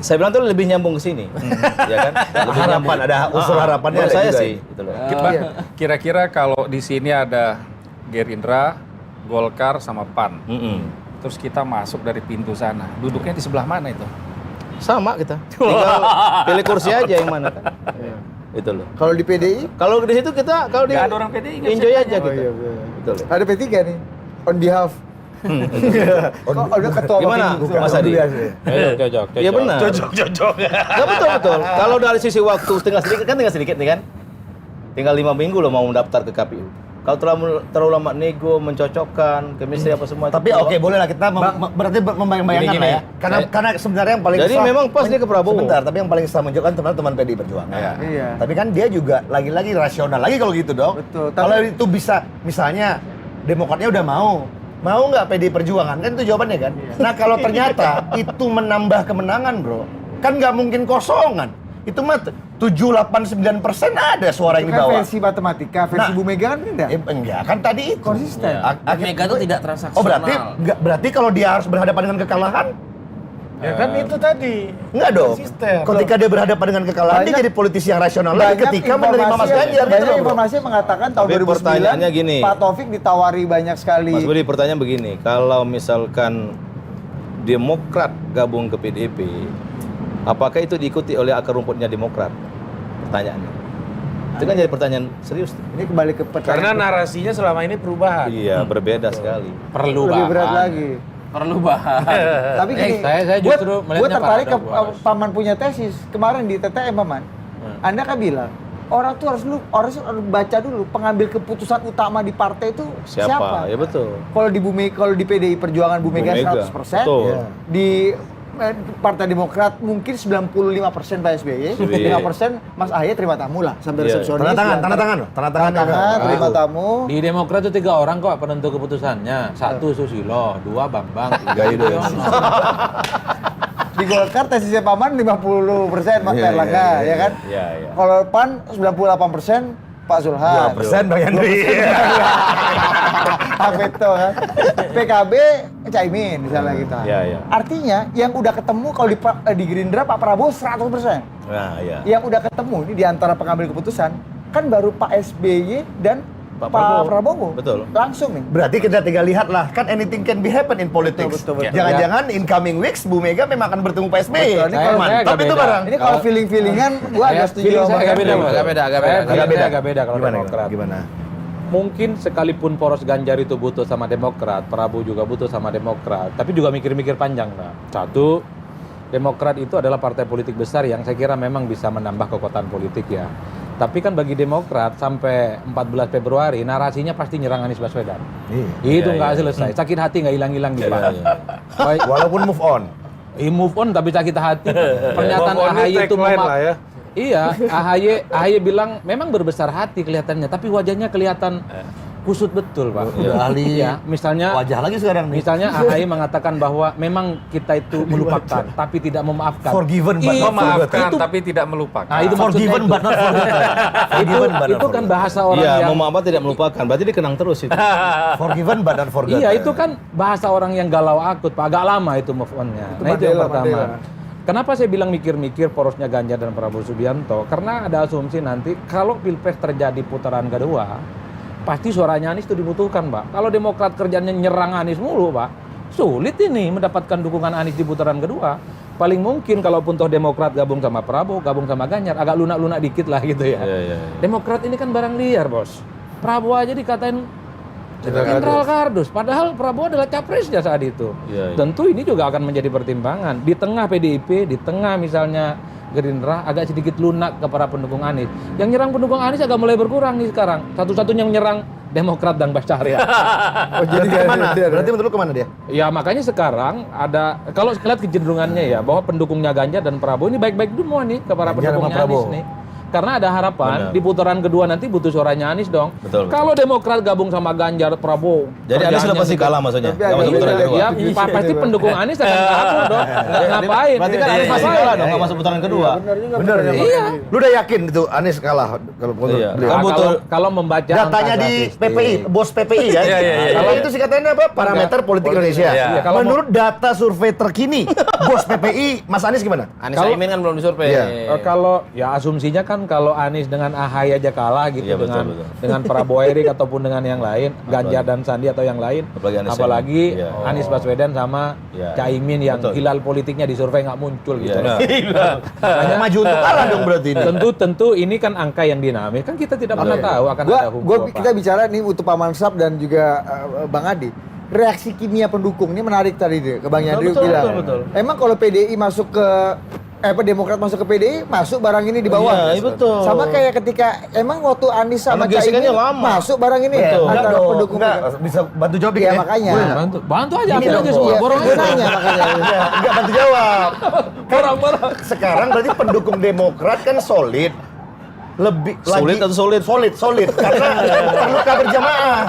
Saya bilang tuh lebih nyambung ke sini, ya kan? Lebih Harapan, ada unsur harapannya Menurut ada saya juga sih, ini. gitu loh. kira-kira kalau di sini ada Gerindra, Golkar sama PAN. Terus kita masuk dari pintu sana. Duduknya di sebelah mana itu? Sama kita, tinggal pilih kursi aja yang mana kan. Itu loh. Kalau di PDI, Kalau di situ kita, kalau di Nggak ada orang PDI, nggak bisa enjoy ditanya. aja gitu. Betul. ada P3 nih. On behalf. Kok ada ketua Gimana, Bapilu? Mas Adi? Cocok. Iya benar. Nggak betul. Kalau dari sisi waktu tinggal sedikit nih kan. Tinggal 5 minggu loh mau mendaftar ke KPU. Kalau terlalu lama nego, mencocokkan, chemistry apa semua. itu Tapi peluang. oke, boleh lah kita berarti membayangkan lah ya. Karena sebenarnya yang paling Jadi sah- memang pas dia ke Prabowo. Sebentar, tapi yang paling sah menunjukkan teman-teman PDI Perjuangan. Iya. Tapi kan dia juga lagi-lagi rasional lagi kalau gitu dong. Betul, Kalau tapi- itu bisa, misalnya Demokratnya udah mau nggak PDI Perjuangan? Kan itu jawabannya kan. Nah kalau ternyata itu menambah kemenangan bro, kan nggak mungkin kosongan. Itu mah 7-8-9% ada suara Itu yang kan dibawa. versi matematika, versi Nah. Bu Mega kan tidak. Enggak, kan tadi itu. Konsisten. Mega itu tidak transaksional. Oh berarti kalau dia harus berhadapan dengan kekalahan? Ya kan itu tadi. Enggak dong. Konsisten. Ketika dia berhadapan dengan kekalahan, dia Banyak- jadi politisi yang rasional lagi ketika menerima Mas Ganjar. gitu Banyak loh, bro. informasi yang mengatakan tahun Tapi 2009 pertanyaannya gini. Pak Taufik ditawari banyak sekali. Mas Budi, pertanyaan begini, kalau misalkan Demokrat gabung ke PDIP, apakah itu diikuti oleh akar rumputnya Demokrat? Pertanyaannya. Itu kan jadi pertanyaan serius. Ini kembali ke Karena pertanyaan narasinya selama ini perubahan. Iya, berbeda sekali. Perlu lebih berat bahan. lagi. Perlu bahan. Tapi gini, saya justru gue melihatnya tertarik ke paradoks. Paman punya tesis kemarin di TTM Paman. Anda kan bilang orang tuh harus baca dulu pengambil keputusan utama di partai itu siapa? Ya betul. Kalau di PDI Perjuangan Bu Mega Mega, 100%, betul. di Partai Demokrat mungkin 95% Pak SBY, 5% Mas Ahy terima tamu lah sambil Iya. resepsionis. Tanda tangan loh, tanda tangan. terima tamu. Di Demokrat itu 3 orang kok penentu keputusannya. 1 Susilo, 2 Bambang, 3 Yudhoyono. Di Golkar tesisnya Paman 50% Mas Erlangga, ya kan? Iya, iya. Kalau PAN 98% Pak Zulhas. 2% Bang Yandri. Hak veto kan. PKB Caimin misalnya gitu. Iya, iya. Artinya yang udah ketemu kalau di Gerindra Pak Prabowo 100%. Nah, iya. Yang udah ketemu ini di antara pengambil keputusan kan baru Pak SBY dan Pak Pak Prabowo. Prabowo. Betul. Langsung nih. Berarti kita tinggal lihat lah, kan anything can be happen in politics. Betul. Jangan-jangan in coming weeks Bu Mega memang akan bertemu Pak SBY. Betul, ini kalau- Mantap agak itu beda. barang. Ini kalau feeling-feelingan gua agak setuju Feeling sama saya agak Mas beda, Henry. Mas. Agak beda. Feelingnya agak beda kalau Gimana? Demokrat. Gimana? Mungkin sekalipun poros Ganjar itu butuh sama Demokrat, Prabowo juga butuh sama Demokrat, tapi juga mikir-mikir panjang lah. 1, Demokrat itu adalah partai politik besar yang saya kira memang bisa menambah kekuatan politik ya. Tapi kan bagi Demokrat sampai 14 Februari narasinya pasti nyerang Anies Baswedan. Itu Iya, nggak iya. selesai. Sakit hati nggak hilang-hilang di Pak. Baik, Walaupun move on. move on tapi sakit hati. Pernyataan Move on ini AHY itu tagline lah ya. Iya, AHY bilang memang berbesar hati kelihatannya, tapi wajahnya kelihatan kusut betul, Pak. ahli Iya, misalnya wajah lagi sekarang nih. misalnya AHY mengatakan bahwa memang kita itu melupakan, tapi tidak memaafkan. Forgiven but not Memaafkan forgotten. tapi tidak melupakan. Nah, itu Forgiven maksudnya but not forgotten. itu, Forgiven but not itu kan forgotten. bahasa orang Iya, yang mau apa tidak melupakan. Berarti dikenang terus itu. Forgiven but not forgotten. Iya, itu kan bahasa orang yang galau akut, Pak. Agak lama itu move on-nya. Itu Nah, itu yang Mandela, pertama. Mandela. Kenapa saya bilang mikir-mikir porosnya Ganjar dan Prabowo Subianto? Karena ada asumsi nanti kalau Pilpres terjadi putaran kedua, pasti suaranya Anies itu dibutuhkan, Pak. Kalau Demokrat kerjanya nyerang Anies mulu, Pak, sulit ini mendapatkan dukungan Anies di putaran kedua. Paling mungkin kalaupun toh Demokrat gabung sama Prabowo, gabung sama Ganjar, agak lunak-lunak dikit lah gitu ya. Iya, iya. Demokrat ini kan barang liar, Bos. Prabowo aja dikatain Jenderal Kardus, padahal Prabowo adalah capresnya saat itu. Iya, iya. Tentu ini juga akan menjadi pertimbangan. Di tengah PDIP, di tengah misalnya Gerindra agak sedikit lunak ke para pendukung Anies. Yang nyerang pendukung Anies agak mulai berkurang nih sekarang. Satu-satunya yang menyerang Demokrat dan Bas Cahaya. Oh, jadi Berarti kemana? dia- Berarti menurut lu kemana dia? Ya makanya sekarang ada, kalau lihat kecenderungannya ya, bahwa pendukungnya Ganjar dan Prabowo ini baik-baik semua nih ke para Ganjar sama pendukungnya Anies Prabowo. nih. Karena ada harapan Benar. di putaran kedua nanti butuh suaranya Anies dong. Betul, betul. Kalau Demokrat gabung sama Ganjar, Prabowo. Jadi Anies sudah kerjaannya pasti juga- kalah maksudnya. Tapi Nggak masuk agak putaran beda. kedua. Ya, Bisa pasti itu, pendukung Anies akan kabur dong. Nggak ngapain? Berarti kan Anies pasti kalah dong, nggak masuk putaran kedua. Bener ya? Iya. Lu udah yakin itu Anies kalah kalau menurut Iya. beliau? Nah, Kan butuh- kalau membaca Datanya angka di statistik. PPI, bos PPI ya. Iya, iya, iya. Kalau itu singkatannya apa? Parameter politik Indonesia. Iya. Kalau Menurut data survei terkini, bos PPI, Mas Anies gimana? Anies Kalau- Caimin kan belum disurvei. Iya. Kalau ya asumsinya kan kalau Anies dengan AHY aja kalah gitu Iya, betul, dengan betul. dengan Prabowo Erik ataupun dengan yang lain, Ganjar dan Sandi atau yang lain, Apalagi Anies apalagi Caimin. Iya. Anies Baswedan sama Iya. Caimin yang Betul. hilal politiknya di survei nggak muncul gitu. Iya. Makanya maju untuk kalah dong berarti ini. Tentu ini kan angka yang dinamis, kan kita tidak pernah tahu akan ada hukum kita bicara nih untuk Pak Mansab dan juga Bang Adi. Reaksi kimia pendukung ini menarik tadi deh, ke Bang Yandri Betul, bilang. betul, betul. Emang kalau PDI masuk ke Demokrat masuk ke PDI, masuk barang ini di bawah. Iya, betul. Sama kayak ketika emang waktu Anies sama Karena gesekannya Caimin lama. masuk barang ini Betul. antara Enggak dong, pendukung. enggak. Bisa bantu jawab dikit Iya, ya? makanya. Boleh nggak? Bantu aja, Ini ambil dong, aja Bos. semua, Iya, borong gue aja. nanya makanya. Enggak bantu jawab. Borong-borong. Sekarang berarti pendukung Demokrat kan solid. Lebih Solid atau solid? Solid karena terluka berjamaah.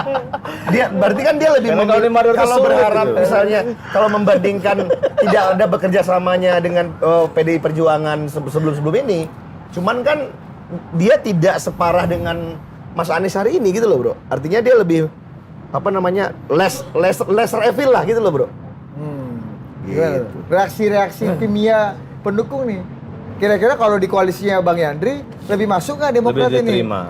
Dia berarti kan dia lebih Karena kalau memilih- 500 kalau solid berharap gitu. misalnya kalau membandingkan tidak ada bekerja samanya dengan PDI Perjuangan sebelum-sebelum ini. Cuman kan dia tidak separah dengan Mas Anies hari ini gitu loh, Bro. Artinya dia lebih apa namanya? lesser evil lah gitu loh, Bro. Gimana? Reaksi-reaksi kimia pendukung nih. Kira-kira kalau di koalisinya Bang Yandri lebih masuk nggak Demokrat Lebih ini? diterima.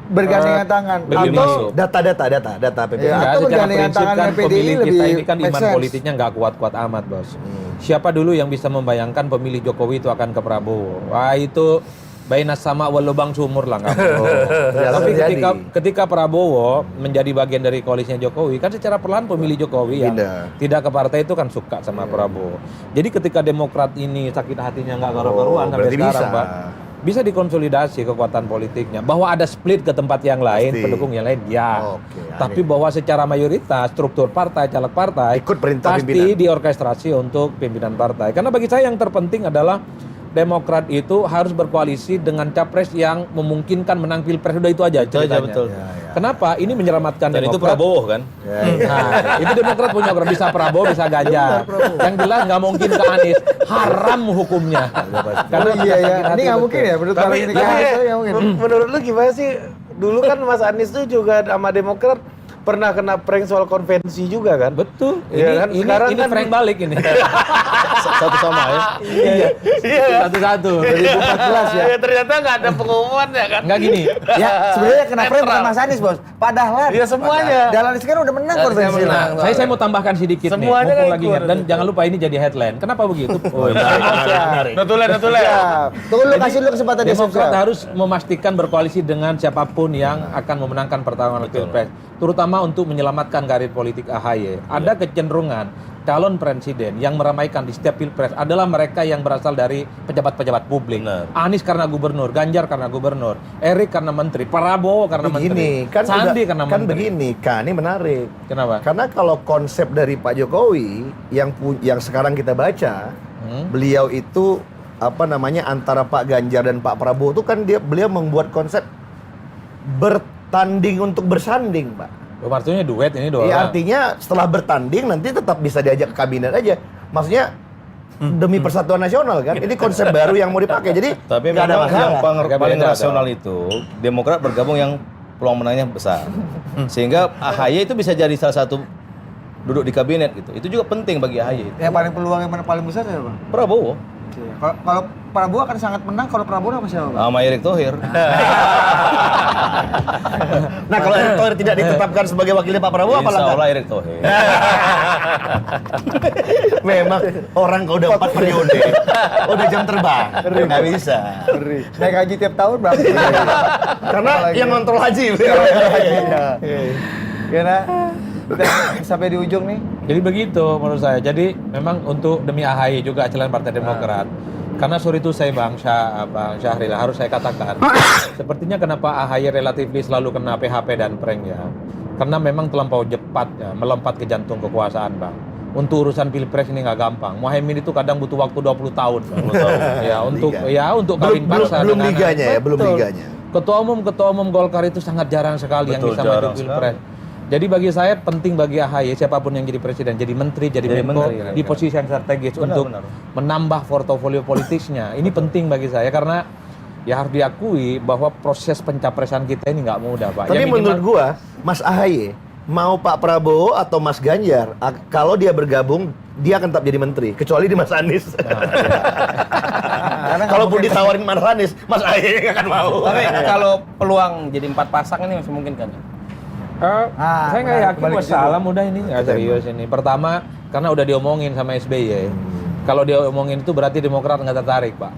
Bergandengan tangan lebih atau masuk. Data PPI. Iya. Enggak, atau secara bergandengan prinsip tangan kan dengan PDI pemilih kita lebih ini kan make iman sense. politiknya nggak kuat-kuat amat, Bos. Siapa dulu yang bisa membayangkan pemilih Jokowi itu akan ke Prabowo? Wah, itu bainas sama wal lubang sumur lah nggak perlu. Tapi terjadi. ketika Prabowo menjadi bagian dari koalisinya Jokowi, kan secara perlahan pemilih Jokowi yang Pindah. tidak ke partai itu kan suka sama Prabowo. Jadi ketika Demokrat ini sakit hatinya nggak karu-karuan sampai berarti sekarang, bisa. Pak. bisa dikonsolidasi kekuatan politiknya. Bahwa ada split ke tempat yang lain, Pasti. pendukung yang lain, ya. Oke, Tapi bahwa secara mayoritas struktur partai, caleg partai Ikut perintah pasti pimpinan. diorkestrasi untuk pimpinan partai. Karena bagi saya yang terpenting adalah Demokrat itu harus berkoalisi dengan capres yang memungkinkan menang pilpres. Udah itu aja Itu aja, ceritanya. betul. Kenapa? Ini menyelamatkan Dan itu Demokrat. Prabowo kan? Nah, itu Demokrat punya program, bisa Prabowo, bisa Ganjar. Yang jelas nggak mungkin ke Anies, haram hukumnya. Karena iya ya, sakit hati ini nggak betul. mungkin ya, menurut Tapi, kami ini tapi nggak mungkin. menurut lu gimana sih? Dulu kan Mas Anies tuh juga sama Demokrat pernah kena prank soal konvensi juga kan? Betul. Iya kan? Sekarang Ini kan- prank balik ini. Satu sama ya. Iya. Satu-satu. 2014 ya. Ternyata nggak ada pengumuman ya kan? Enggak gini. Ya, sebenarnya kena prank bukan Mas Anies, Bos. Padahal Iya, semuanya. Dahlan sekarang udah menang konvensi. Saya mau tambahkan sedikit Semuanya nih, mumpung kan lagi ikut. ingat. Dan jangan lupa ini jadi headline. Kenapa begitu? Notulen. Ya. Tunggu lu kasih lu kesempatan dia Demokrat sukses. harus memastikan berkoalisi dengan siapapun yang akan memenangkan pertarungan pilpres, terutama untuk menyelamatkan karir politik AHY. Ada kecenderungan calon presiden yang meramaikan di setiap pilpres adalah mereka yang berasal dari pejabat-pejabat publik. Benar. Anies karena gubernur, Ganjar karena gubernur, Erik karena menteri, Prabowo karena Begini, menteri, kan Sandi udah- karena kan menteri. begini, kan ini menarik. Kenapa? Karena kalau konsep dari Pak Jokowi yang sekarang kita baca, beliau itu apa namanya antara Pak Ganjar dan Pak Prabowo itu kan beliau membuat konsep bertanding untuk bersanding, Pak. Maksudnya duet ini dua Ya, orang. artinya setelah bertanding nanti tetap bisa diajak ke kabinet aja. Maksudnya demi persatuan nasional kan. Ini konsep baru yang mau dipakai. Jadi Tapi nggak ada memang yang masalah. Agak paling beda rasional itu Demokrat bergabung yang peluang menangnya besar. Sehingga AHY itu bisa jadi salah satu duduk di kabinet gitu. Itu juga penting bagi AHY. Yang paling peluang yang mana paling besar siapa? Prabowo Kalau Prabowo akan sangat menang, kalau Prabowo sama siapa, Bang? sama Erick Thohir. Nah, kalau Erick Thohir tidak ditetapkan sebagai wakilnya Pak Prabowo apa Insya langkah? Allah Erick Thohir. Memang orang kalau udah 4 periode, udah jam terbang. Nggak bisa. Naik haji tiap tahun berapa? Karena yang ngontrol haji. Karena udah sampai di ujung nih. Jadi begitu menurut saya. Jadi memang untuk demi AHY juga jalan Partai Demokrat. Karena sore itu saya Bang Syahril harus saya katakan, sepertinya kenapa AHY relatif selalu kena PHP dan prank ya. Karena memang terlampau cepat ya, melompat ke jantung kekuasaan Bang. Untuk urusan pilpres ini nggak gampang. Muhaimin itu kadang butuh waktu 20 tahun. Ya untuk kawin paksa belum dengan liganya ya, belum Betul. liganya. Ketua umum Golkar itu sangat jarang sekali yang Betul, bisa maju jarang pilpres. Jadi bagi saya penting bagi AHY siapapun yang jadi presiden, jadi menteri, jadi Jadi menko menteri, di posisi yang strategis Benar, untuk benar. menambah portofolio politisnya. Ini penting bagi saya karena ya harus diakui bahwa proses pencapresan kita ini nggak mudah, Pak. Tapi Ya, minimal- menurut gua, Mas AHY mau Pak Prabowo atau Mas Ganjar, kalau dia bergabung, dia akan tetap jadi menteri, kecuali di Mas Anies. Kalaupun ditawarin Mas Anies, Mas AHY nggak akan mau. Tapi kalau peluang jadi 4 pasang ini masih mungkin kan? Saya nggak menarik, yakin kembali ke wassalam udah ini nggak serius ini. Pertama karena udah diomongin sama SBY. Kalau dia omongin itu berarti Demokrat nggak tertarik, Pak.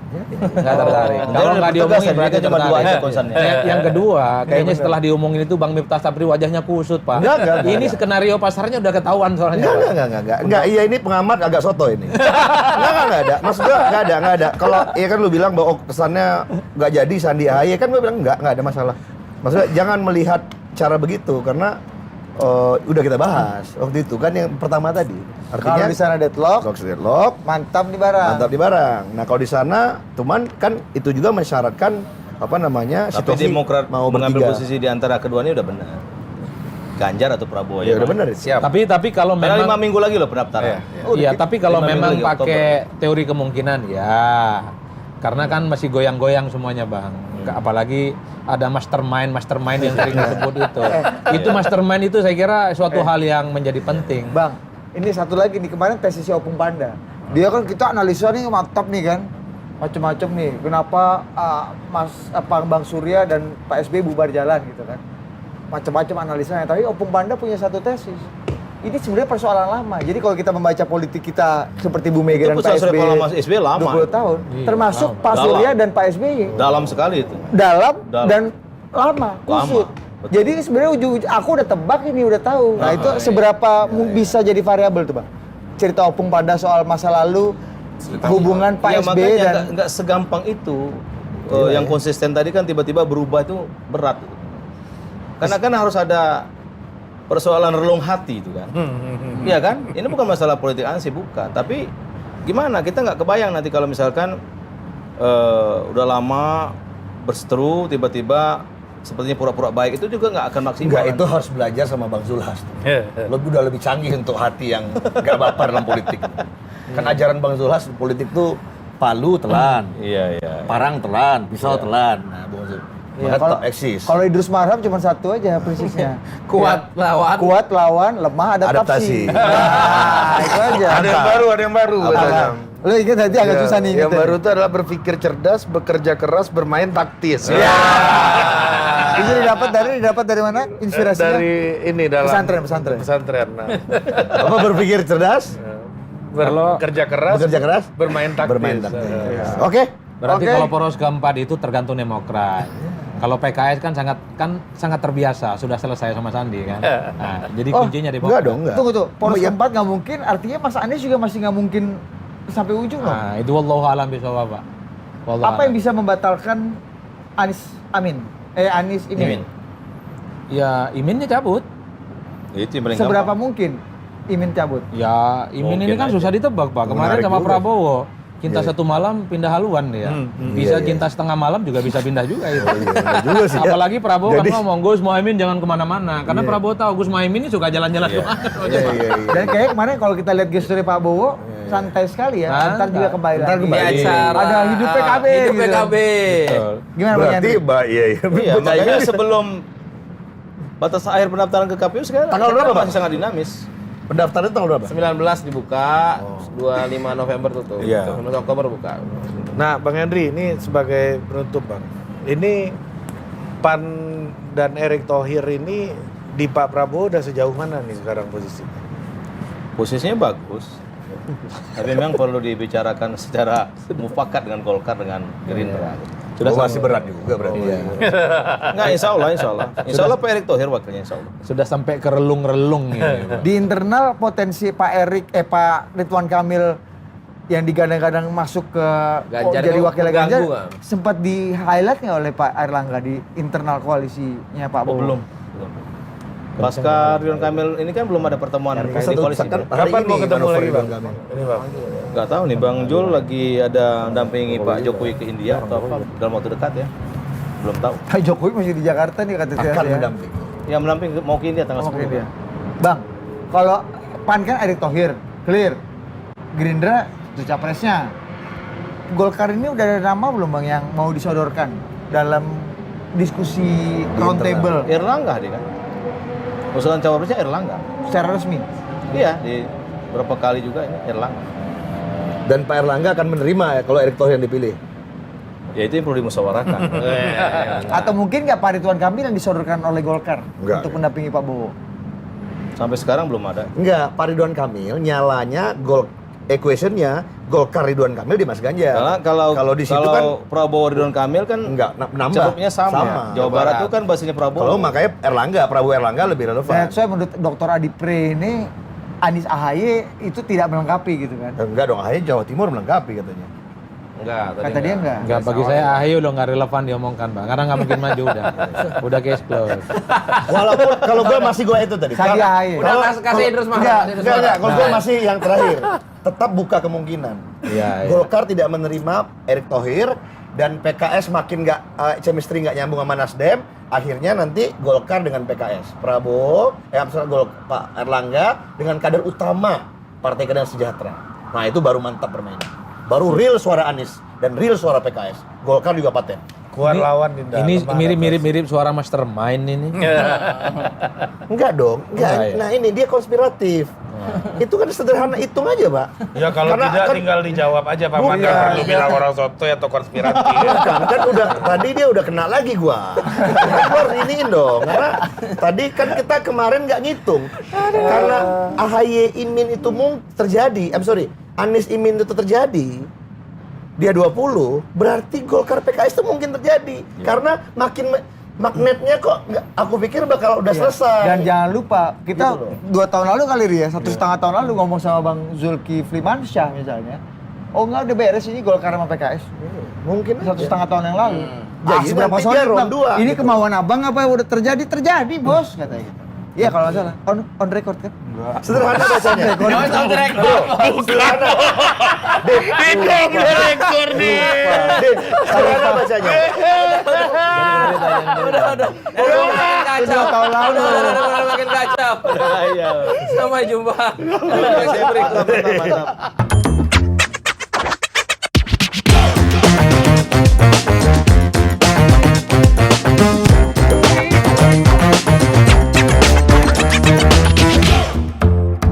Nggak tertarik. Dia Kalau udah nggak bertegas diomongin ya, berarti dia cuma dua tertarik. aja concernnya. Yang kedua, kayaknya setelah diomongin itu Bang Miftah Sapri wajahnya kusut, Pak. Enggak, Ini skenario pasarnya udah ketahuan soalnya. Pak. Enggak, iya ini pengamat agak soto ini. Enggak ada. Maksud gua enggak ada. Kalau iya kan lu bilang bahwa kesannya enggak jadi Sandi AHY, kan gua bilang enggak ada masalah. Maksudnya jangan melihat cara begitu karena udah kita bahas waktu itu kan yang pertama tadi. Artinya Kalau di sana deadlock, deadlock, mantap di barang. mantap di barang. Nah, kalau di sana cuman kan itu juga mensyaratkan apa namanya Tapi situasi Demokrat mau mengambil bertiga. posisi di antara keduanya udah benar. Ganjar atau Prabowo Ya udah benar itu. Siap. Tapi kalau Karena 5 memang minggu lagi loh pendaftaran. Iya, tapi kalau 5 minggu memang lagi, pakai teori kemungkinan ya. Karena kan masih goyang-goyang semuanya, Bang. Apalagi ada mastermind yang sering disebut itu. Itu mastermind itu saya kira suatu hal yang menjadi penting. Bang, ini satu lagi nih, kemarin tesisi Opung Panda. Dia kan kita analisa nih mantap nih kan. Macem-macem nih, kenapa Bang Surya dan Pak SBY bubar jalan gitu kan. Macem-macem analisanya, tapi Opung Panda punya satu tesis. Ini sebenarnya persoalan lama. Jadi kalau kita membaca politik kita seperti Bu Mega dan Itu Pak persoalan SBY kalau Mas SBY lama. 20 tahun, Iya, termasuk lama. Pak Dalam. Surya dan Pak SBY. Dalam sekali itu. Dalam Dalam. dan lama, kusut. Betul. Jadi sebenarnya aku udah tebak ini, udah tahu. Nah, itu seberapa bisa jadi variabel tuh, Bang? Cerita Opung Panda soal masa lalu, hubungan Pak Ya, SBY makanya dan nggak segampang itu yang konsisten tadi kan tiba-tiba berubah itu berat. Karena kan harus ada persoalan relung hati itu kan. Iya kan? Ini bukan masalah politik ansih, bukan. Tapi gimana? Kita nggak kebayang nanti kalau misalkan udah lama berseteru, tiba-tiba sepertinya pura-pura baik, itu juga nggak akan maksimal. Enggak, itu harus belajar sama Bang Zulhas. Udah lebih canggih untuk hati yang nggak baper dalam politik. Kan ajaran Bang Zulhas politik tuh palu telan, Iya. parang telan, pisau telan. Nah, Bang Zulhas Ya, tetap eksis. Kalau Idrus Marham cuma satu aja prinsipnya. Kuat lawan. Kuat lawan, lemah adaptasi. Adaptasi. Nah, itu aja. Ada yang baru katanya. Lu ingat nanti agak susah nih. Yang ingetnya. baru itu adalah berpikir cerdas, bekerja keras, bermain taktis. Itu didapat dari mana? Inspirasinya? Dari ini dalam Pesantren. Nah, Apa berpikir cerdas? bekerja keras, bermain taktis. Bermain taktis. Oke. Berarti Oke. kalau poros keempat itu tergantung Demokrat. Kalau PKS kan sangat terbiasa, sudah selesai sama Sandi kan. Nah, jadi kuncinya Demokrat. Enggak dong, enggak. Tunggu tuh, poros keempat nggak mungkin, artinya Mas Anies juga masih nggak mungkin sampai ujung loh. Nah, itu wallahu alam bisawab, Pak. Wallahu Apa yang alam. bisa membatalkan Anies Imin? Ya, Iminnya cabut. Itu yang paling Seberapa gampang. mungkin Imin cabut? Ya, Imin ini Mungkin kan aja. susah ditebak, Pak. Kemarin Menarik sama juga. Prabowo, cinta satu malam pindah haluan dia. Bisa Iya, iya. cinta setengah malam juga bisa pindah juga itu. juga sih, ya. Apalagi Prabowo Jadi- kan ngomong, Gus Muhaimin jangan kemana-mana. Karena Prabowo tahu Gus Muhaimin ini suka jalan-jalan kemana. Iya. Dan kayak kemarin kalau kita lihat gesturnya Pak Bowo, santai sekali ya. Santai. Ntar juga kembali Ntar lagi. kembali. Di acara. Ada hidup PKB Hidup gitu. PKB. Gimana Bang Berarti Yandri? iya. Iya, makanya sebelum batas akhir pendaftaran ke KPU sekarang Tanggal berapa, Bang? masih sangat dinamis. Pendaftaran itu tanggal berapa? 19 dibuka, 25 November tutup. Iya. 19 Oktober buka. Nah, Bang Henry, ini sebagai penutup, Bang. Ini PAN dan Erick Thohir ini di Pak Prabowo udah sejauh mana nih sekarang posisinya? Posisinya bagus. Tapi memang perlu dibicarakan secara mufakat dengan Golkar dengan Gerindra. Sudah masih berat juga berarti. Enggak, insya Allah Pak Erick Thohir wakilnya insya Allah. Sudah sampai ke relung-relung ini, Pak. Di internal potensi Pak Ridwan Kamil yang digadang-gadang masuk ke Ganjar jadi itu wakilnya Ganjar mengganggu nggak? sempat di highlight nggak oleh Pak Erlangga di internal koalisinya Pak Bowo? Belum. Pasca Ridwan Kamil ini kan belum ada pertemuan di koalisi. Kapan mau ketemu lagi, Bang? Ini, Bang. Nggak tahu nih, Bang Jul lagi ada dampingi Pak Jokowi ke India atau apa dalam waktu dekat ya. Belum tahu. Pak Jokowi masih di Jakarta nih kata Akan ya. mendampingi. Yang mendampingi mau ke India tanggal Oke 10. dia. Bang, kalau PAN kan Erick Thohir, clear. Gerindra itu capresnya. Golkar ini udah ada nama belum Bang yang mau disodorkan dalam diskusi roundtable Erlangga dia kan. Usulan cawapresnya Erlangga. secara resmi? Iya, di berapa kali juga ini Erlangga. Dan Pak Erlangga akan menerima ya kalau Erick Thohir yang dipilih. Ya itu yang perlu dimusyawarahkan. Atau mungkin nggak Pak Ridwan Kamil yang disodorkan oleh Golkar Nggak. untuk mendampingi Pak Bowo? Sampai sekarang belum ada. Enggak, Pak Ridwan Kamil nyalanya equation-nya Golkar Ridwan Kamil di Mas Ganjar. Karena kalau di situ kan Prabowo Ridwan Kamil kan enggak nambah. ceruknya sama. Jawa Barat itu kan basisnya Prabowo. Kalau makanya Prabowo Erlangga lebih relevan. That's why menurut Dr. Adi Pre ini Anies AHY itu tidak melengkapi gitu kan? Enggak dong, akhirnya Jawa Timur melengkapi katanya. Enggak, tadi Kata dia enggak. Enggak, bagi saya AHY udah nggak relevan diomongkan, Bang. Karena nggak mungkin maju udah. Udah case close. Walaupun kalau gue masih gue itu tadi. Sandi AHY. Udah kasih Idrus Marham. Enggak. Kalau gue masih yang terakhir. Tetap buka kemungkinan. Iya, iya. Golkar tidak menerima Erick Thohir dan PKS makin nggak chemistry nggak nyambung sama Nasdem. Akhirnya nanti Golkar dengan PKS. Prabowo, Pak Erlangga dengan kader utama Partai Keadilan Sejahtera. Nah itu baru mantap permainan. Baru real suara Anies dan real suara PKS. Golkar juga paten. Kuat lawan di dalam. Ini mirip-mirip suara mastermind ini. Enggak dong, enggak. Enggak ya? Nah ini dia konspiratif. Itu kan sederhana, hitung aja, Pak. Ya kalau Karena tidak kan- tinggal dijawab aja Pak Man, Bukan. nggak perlu bilang orang sotoy atau konspiratif. Kan udah tadi dia udah kena lagi gua. Gua harus iniin dong. Karena tadi kan kita kemarin nggak ngitung. Karena AHY Imin itu terjadi. Anies Imin itu terjadi. Dia 20, berarti Golkar PKS itu mungkin terjadi. Karena magnetnya kok aku pikir bakal udah selesai. Dan jangan lupa, kita Gitu loh. 2 tahun lalu kali ya, 1,5 tahun lalu ngomong sama Bang Zulkifli Mansyah misalnya. Oh enggak, udah beres ini Golkar sama PKS. Mungkin aja. 1,5 tahun yang lalu. Jadi seberapa nanti solid, dia round Bang? dua, Ini gitu. kemauan abang apa yang udah terjadi? Terjadi, bos, katanya gitu. Iya kalau nggak salah. On record kan? Sederhana bacanya. Jangan tahu direktur. Sederhana. Sederhana bacanya. Udah. Makin kacau. Udah makin kacau. Iya. Sampai jumpa. Mantap, mantap.